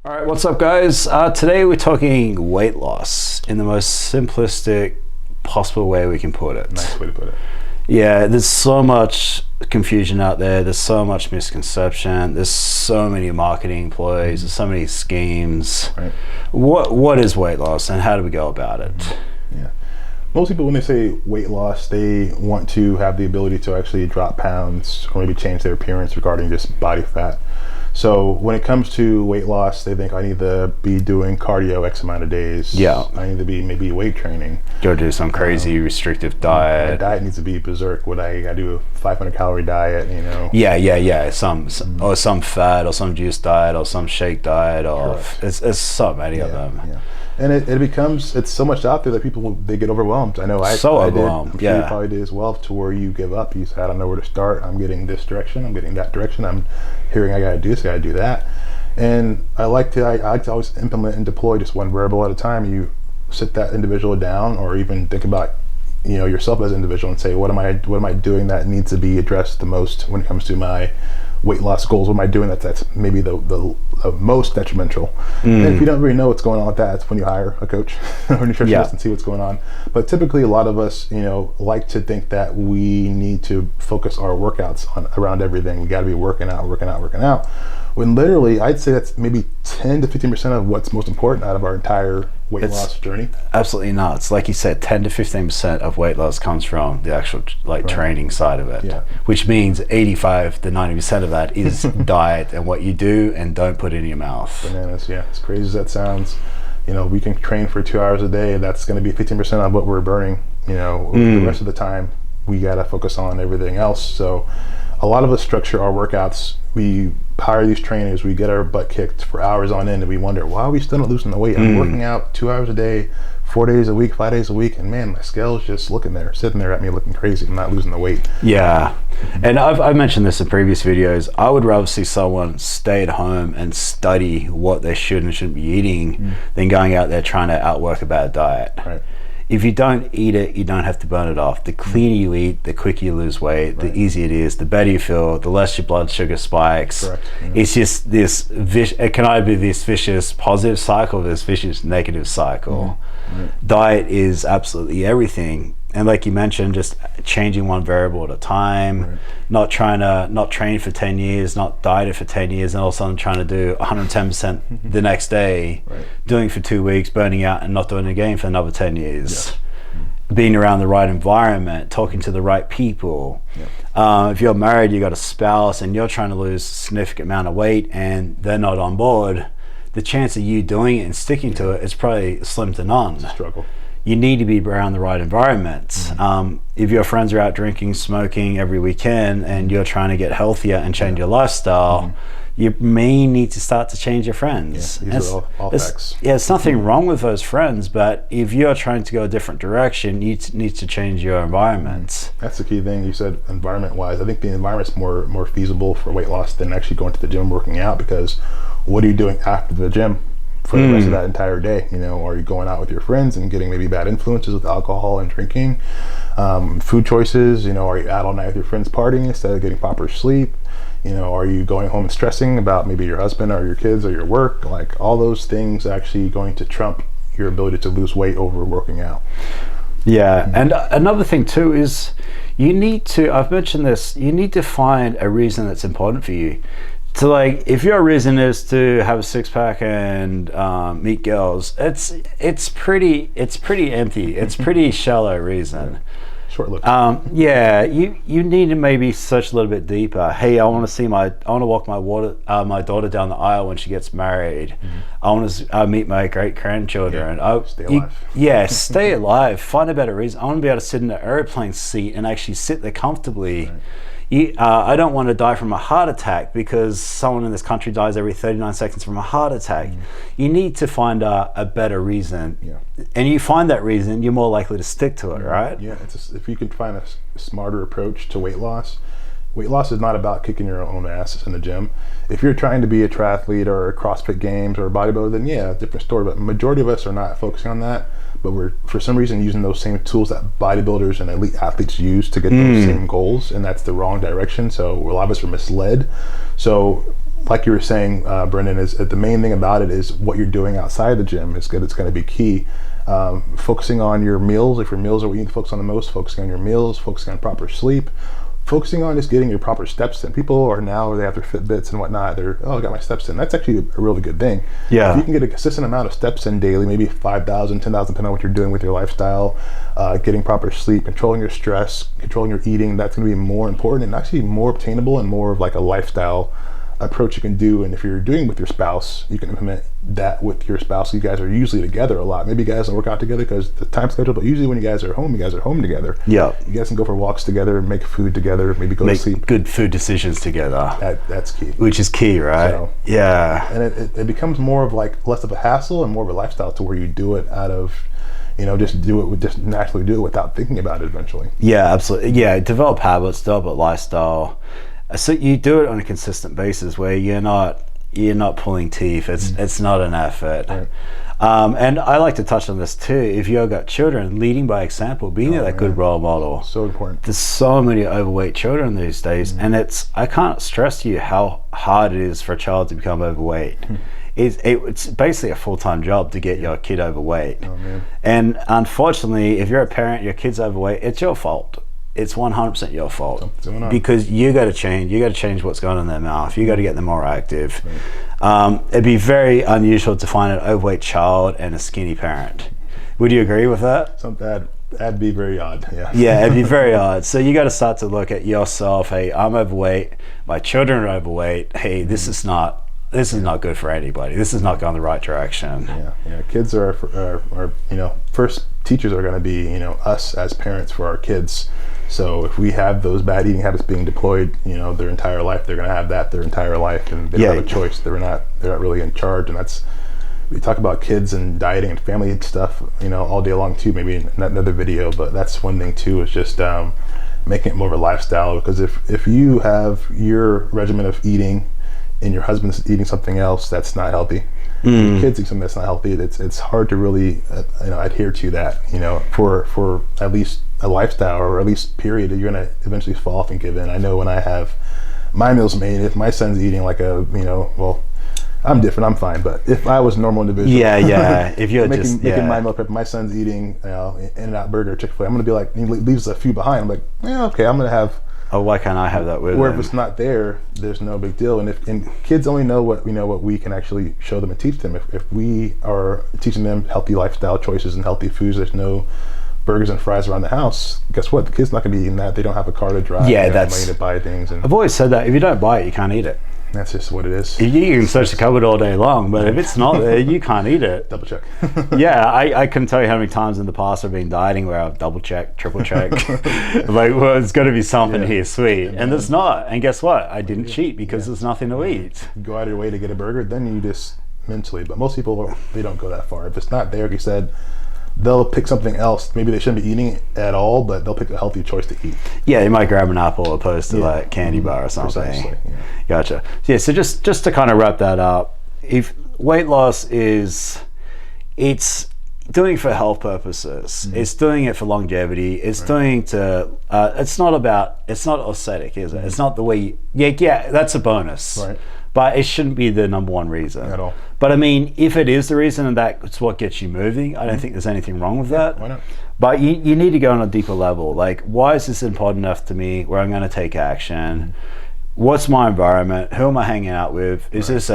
All right, what's up, guys? Today we're talking weight loss in the most simplistic possible way we can put it. Nice way to put it. Yeah, there's so much confusion out there. There's so much misconception. There's so many marketing employees. There's so many schemes. Right. What is weight loss and how do we go about it? Yeah. Most people, when they say weight loss, they want to have the ability to actually drop pounds or maybe change their appearance regarding just body fat. So when it comes to weight loss, they think I need to be doing cardio X amount of days. Yeah. I need to be maybe weight training. Go do some crazy restrictive diet. My diet needs to be berserk. Would I do a 500 calorie diet, you know? Yeah. Some fat or some juice diet or some shake diet or it's so many of them. Yeah. And it's so much out there that people, they get overwhelmed. I know I overwhelmed. I'm sure you probably did as well, to where you give up. You say, I don't know where to start. I'm getting this direction. I'm getting that direction. I'm hearing I got to do this, I got to do that. And I like to always implement and deploy just one variable at a time. You sit that individual down, or even think about, you know, yourself as an individual and say, what am I doing that needs to be addressed the most when it comes to my weight loss goals? What am I doing that's maybe the most detrimental? And if you don't really know what's going on with that, that's when you hire a coach or a nutritionist and see what's going on. But typically a lot of us, you know, like to think that we need to focus our workouts around everything. We got to be working out. When literally, I'd say that's maybe 10 to 15% of what's most important out of our entire weight loss journey. Absolutely not. It's like you said, 10 to 15% of weight loss comes from the actual training side of it, which means 85 to 90% of that is diet and what you do and don't put in your mouth. Bananas, yeah. As crazy as that sounds, you know, we can train for 2 hours a day. That's going to be 15% of what we're burning. You know, the rest of the time we got to focus on everything else. So a lot of us structure our workouts. We hire these trainers, we get our butt kicked for hours on end, and we wonder, why are we still not losing the weight? I'm working out 2 hours a day, 4 days a week, 5 days a week, and man, my scale's just sitting there at me looking crazy. I'm not losing the weight. Yeah, and I've mentioned this in previous videos. I would rather see someone stay at home and study what they should and shouldn't be eating than going out there trying to outwork a bad diet. Right. If you don't eat it, you don't have to burn it off. The cleaner you eat, the quicker you lose weight, the easier it is, the better you feel, the less your blood sugar spikes. Correct. Yeah. It's just this, it can either be this vicious positive cycle or this vicious negative cycle. Diet is absolutely everything. And like you mentioned, just changing one variable at a time, not train for 10 years, not dieted for 10 years, and all of a sudden trying to do 110% the next day, doing for 2 weeks, burning out and not doing it again for another 10 years. Being around the right environment, talking to the right people. If you're married, you got a spouse and you're trying to lose a significant amount of weight and they're not on board, the chance of you doing it and sticking to it is probably slim to none. It's a struggle. You need to be around the right environment. If your friends are out drinking, smoking every weekend and you're trying to get healthier and change your lifestyle, you may need to start to change your friends. These are all facts. There's nothing wrong with those friends, but if you're trying to go a different direction, you need to change your environment. That's the key thing you said, environment-wise. I think the environment's more feasible for weight loss than actually going to the gym and working out, because what are you doing after the gym for the rest of that entire day? You know, are you going out with your friends and getting maybe bad influences with alcohol and drinking? Food choices, you know, are you out all night with your friends partying instead of getting proper sleep? You know, are you going home and stressing about maybe your husband or your kids or your work? Like, all those things actually going to trump your ability to lose weight over working out. Yeah, and another thing too is you need to, I've mentioned this, you need to find a reason that's important for you. So like, if your reason is to have a six-pack and meet girls, it's pretty empty. It's pretty shallow reason. Short-lived. You need to maybe search a little bit deeper. Hey, I want to walk my daughter down the aisle when she gets married. I want to meet my great grandchildren. Stay alive. Stay alive. Find a better reason. I want to be able to sit in an airplane seat and actually sit there comfortably. I don't want to die from a heart attack because someone in this country dies every 39 seconds from a heart attack. You need to find a better reason. And you find that reason, you're more likely to stick to it, right? Yeah, if you can find a smarter approach to weight loss is not about kicking your own ass in the gym. If you're trying to be a triathlete or a CrossFit Games or a bodybuilder, then different story. But the majority of us are not focusing on that. But we're, for some reason, using those same tools that bodybuilders and elite athletes use to get those same goals, and that's the wrong direction. So a lot of us are misled. So like you were saying, Brendan, is the main thing about it is what you're doing outside the gym is good. It's going to be key. Focusing on your meals. If your meals are what you need to focus on the most, focusing on your meals, focusing on proper sleep, focusing on just getting your proper steps in. People are now, they have their Fitbits and whatnot. They're, I got my steps in. That's actually a really good thing. Yeah. If you can get a consistent amount of steps in daily, maybe 5,000, 10,000, depending on what you're doing with your lifestyle, getting proper sleep, controlling your stress, controlling your eating, that's going to be more important and actually more obtainable and more of like a lifestyle approach you can do. And if you're doing with your spouse, you can implement that with your spouse. You guys are usually together a lot. Maybe you guys don't work out together because the time schedule, but usually when you guys are home together. Yeah. You guys can go for walks together, make food together, maybe go to sleep. Make good food decisions together. That's key. Which is key, right? So, yeah. And it becomes more of like less of a hassle and more of a lifestyle to where you do it out of, just naturally do it without thinking about it eventually. Yeah, absolutely. Yeah, develop habits, develop a lifestyle. So you do it on a consistent basis where you're not pulling teeth. It's not an effort. Right. And I like to touch on this too. If you've got children, leading by example, being that good role model. So important. There's so many overweight children these days, and I can't stress to you how hard it is for a child to become overweight. It's basically a full-time job to get your kid overweight. Oh, man. And unfortunately, if you're a parent, your kid's overweight, it's your fault. It's 100% your fault because you got to change what's going on in their mouth. You got to get them more active. Right. It'd be very unusual to find an overweight child and a skinny parent. Would you agree with that? That'd be very odd. Yeah, it'd be very odd. So you got to start to look at yourself. Hey, I'm overweight. My children are overweight. Hey, this is not good for anybody. This is not going the right direction. Yeah. Kids are first teachers are going to be us as parents for our kids. So if we have those bad eating habits being deployed, their entire life, they're going to have that their entire life, and they don't have a choice. They're not really in charge, and that's. We talk about kids and dieting and family stuff, all day long too. Maybe in another video, but that's one thing too. Is just making it more of a lifestyle. Because if you have your regimen of eating, and your husband's eating something else that's not healthy, your kids eating something that's not healthy, it's hard to really adhere to that. For at least a lifestyle or at least period, you're gonna eventually fall off and give in. I know when I have my meals made, if my son's eating like I'm different, I'm fine. But if I was a normal individual, if you're making my meal prep, my son's eating In-N-Out Burger, Chick-fil-A, I'm gonna be like, he leaves a few behind. I'm like, okay, I'm gonna have. Oh, why can't I have that with Or them? if it's not there, there's no big deal. And kids only know what we can actually show them and teach them. If we are teaching them healthy lifestyle choices and healthy foods, there's no burgers and fries around the house. Guess what? The kid's not going to be eating that. They don't have a car to drive. Yeah, they have money to buy things. And I've always said that if you don't buy it, you can't eat it. That's just what it is. You can search the cupboard all day long, but if it's not there, you can't eat it. Double check. Yeah, I couldn't tell you how many times in the past I've been dieting where I've double checked, triple checked. Like, well, there's got to be something here sweet. And there's not. And guess what? I didn't cheat because there's nothing to eat. You go out of your way to get a burger, then you just mentally. But most people, they don't go that far. If it's not there, like you said, they'll pick something else. Maybe they shouldn't be eating it at all, but they'll pick a healthy choice to eat. Yeah, you might grab an apple opposed to like candy bar or something. Precisely, yeah. Gotcha. Yeah, so just to kind of wrap that up, if weight loss it's doing it for health purposes. It's doing it for longevity. It's doing to. It's not aesthetic, is it? It's not the way. Yeah, that's a bonus. Right. But it shouldn't be the number one reason at all. But I mean, if it is the reason and that's what gets you moving, I don't think there's anything wrong with that. Why not? But you need to go on a deeper level. Like, why is this important enough to me where I'm going to take action? What's my environment? Who am I hanging out with? Is this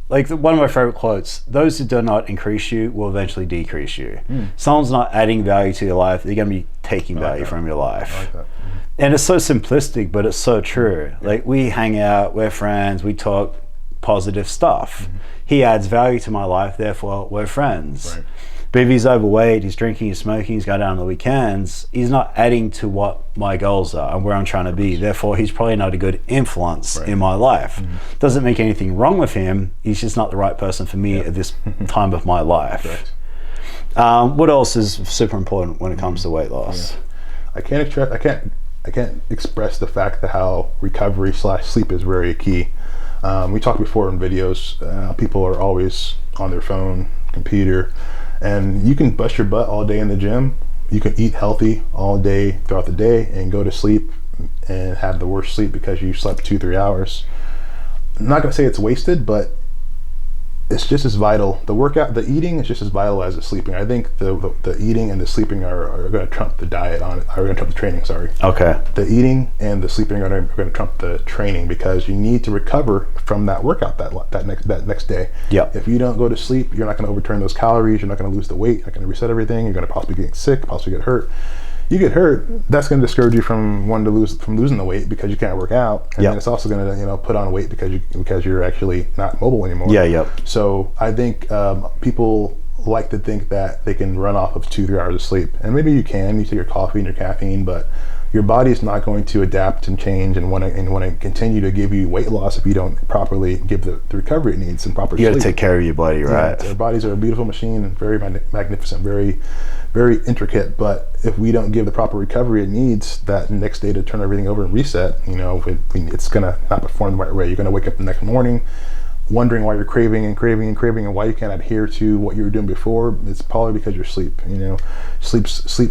like one of my favorite quotes? Those who do not increase you will eventually decrease you. Someone's not adding value to your life, they're going to be taking value from your life. I like that. And it's so simplistic, but it's so true. Like, we hang out, we're friends, we talk positive stuff. He adds value to my life, therefore we're friends. Right. But if he's overweight, he's drinking, he's smoking, he's going out on the weekends, he's not adding to what my goals are and where I'm trying to be. Therefore, he's probably not a good influence in my life. Doesn't make anything wrong with him. He's just not the right person for me at this time of my life. What else is super important when it comes to weight loss? I can't express the fact that how recovery / sleep is very key. We talked before in videos, people are always on their phone, computer, and you can bust your butt all day in the gym. You can eat healthy all day throughout the day and go to sleep and have the worst sleep because you slept 2-3 hours. I'm not going to say it's wasted, but it's just as vital. The eating is just as vital as the sleeping. I think the eating and the sleeping are going to trump the diet are going to trump the training. Sorry. Okay. The eating and the sleeping are going to trump the training, because you need to recover from that workout that next day. Yeah. If you don't go to sleep, you're not going to overturn those calories. You're not going to lose the weight. You're not going to reset everything. You're going to possibly get sick. Possibly get hurt. You get hurt, that's going to discourage you from losing the weight, because you can't work out, and then it's also going to put on weight because you're actually not mobile anymore. Yeah, yep. So I think people like to think that they can run off of 2-3 hours of sleep, and maybe you can. You take your coffee and your caffeine, but your body is not going to adapt and change and want to continue to give you weight loss if you don't properly give the recovery it needs and proper sleep. You got to take care of your body, right? Yeah, our bodies are a beautiful machine, and very magnificent, very, very intricate. But if we don't give the proper recovery it needs that next day to turn everything over and reset, it's going to not perform the right way. You're going to wake up the next morning wondering why you're craving and why you can't adhere to what you were doing before. It's probably because you're sleep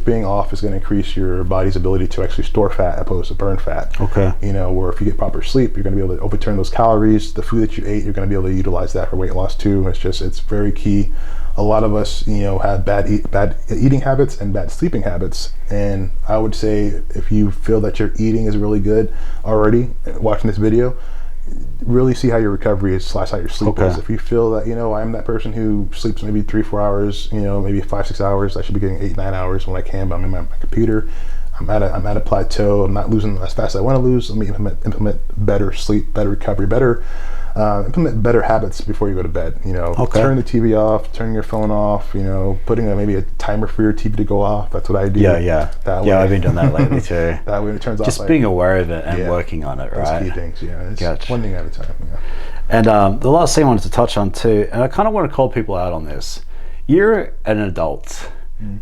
being off is going to increase your body's ability to actually store fat opposed to burn fat. Okay. Where if you get proper sleep, you're going to be able to overturn those calories. The food that you ate, you're going to be able to utilize that for weight loss too. It's very key. A lot of us have bad eating habits and bad sleeping habits, and I would say if you feel that your eating is really good already watching this video, really see how your recovery is / how your sleep is. If you feel that I'm that person who sleeps maybe 3-4 hours, maybe 5-6 hours, I should be getting 8-9 hours when I can, but I'm in my computer, I'm at a plateau, I'm not losing as fast as I want to lose. Let me implement better sleep, better recovery, implement better habits before you go to bed. Turn the TV off, turn your phone off, putting maybe a timer for your TV to go off. That's what I do. Yeah. I've been doing that lately too. That way it turns off. Just being aware of it and working on it, right? Those key things, It's gotcha. one thing at a time. Yeah. And the last thing I wanted to touch on too, and I kind of want to call people out on this. You're an adult.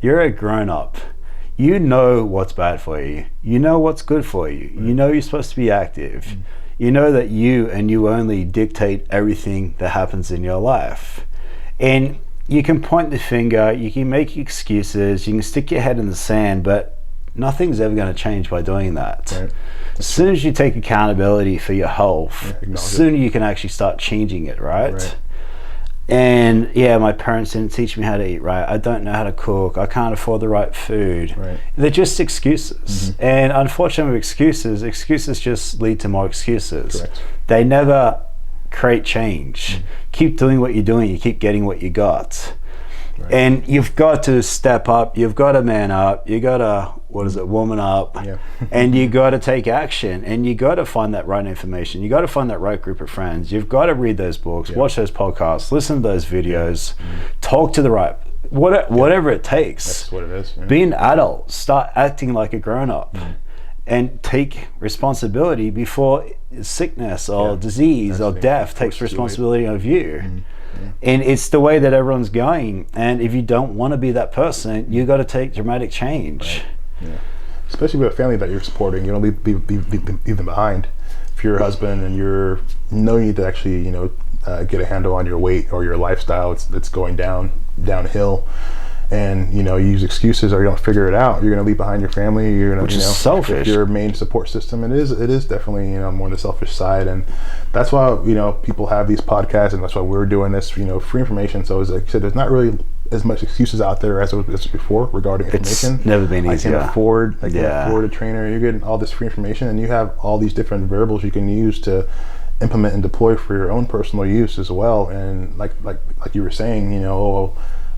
You're a grown-up. You know what's bad for you. You know what's good for you. You know you're supposed to be active. You know that you and you only dictate everything that happens in your life. And you can point the finger, you can make excuses, you can stick your head in the sand, but nothing's ever going to change by doing that. Right. As soon as you take accountability for your health, the sooner you can actually start changing it, right? And my parents didn't teach me how to eat right. I don't know how to cook. I can't afford the right food. Right. They're just excuses. And unfortunately with excuses just lead to more excuses. Correct. They never create change. Keep doing what you're doing, you keep getting what you got. Right. And you've got to step up, you've got to man up, you got to, woman up, and you got to take action, and you got to find that right information, you got to find that right group of friends, you've got to read those books, watch those podcasts, listen to those videos, talk to the right, whatever it takes. That's what it is. Be an adult, start acting like a grown-up, and take responsibility before sickness or disease or death takes responsibility of you. And it's the way that everyone's going, and if you don't want to be that person, you got to take dramatic change. Especially with a family that you're supporting, you don't leave them behind. If you're a husband and you need to actually get a handle on your weight or your lifestyle, it's going downhill, and you use excuses or you don't figure it out, you're going to leave behind your family. You're going to, is selfish. Your main support system. It is definitely more on the selfish side, and that's why people have these podcasts, and that's why we're doing this. Free information. So as I said, there's not really as much excuses out there as before regarding information. It's never been easier. I can afford a trainer. You're getting all this free information, and you have all these different variables you can use to implement and deploy for your own personal use as well. And like you were saying,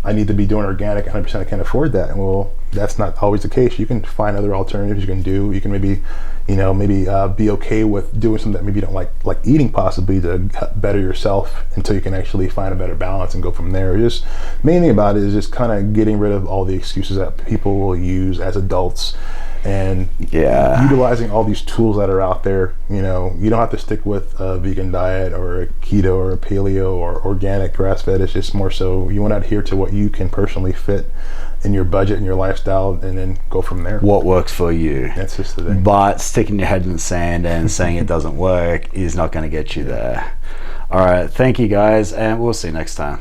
I need to be doing organic 100%. I can't afford that. Well, that's not always the case. You can find other alternatives you can do. You can maybe be okay with doing something that maybe you don't like eating, possibly to better yourself until you can actually find a better balance and go from there. Just main thing about it is just kind of getting rid of all the excuses that people will use as adults, and utilizing all these tools that are out there. You don't have to stick with a vegan diet or a keto or a paleo or organic grass-fed. It's just more so you want to adhere to what you can personally fit in your budget and your lifestyle, and then go from there. What works for you. That's just the thing. But sticking your head in the sand and saying it doesn't work is not going to get you there. All right, thank you guys, and we'll see you next time.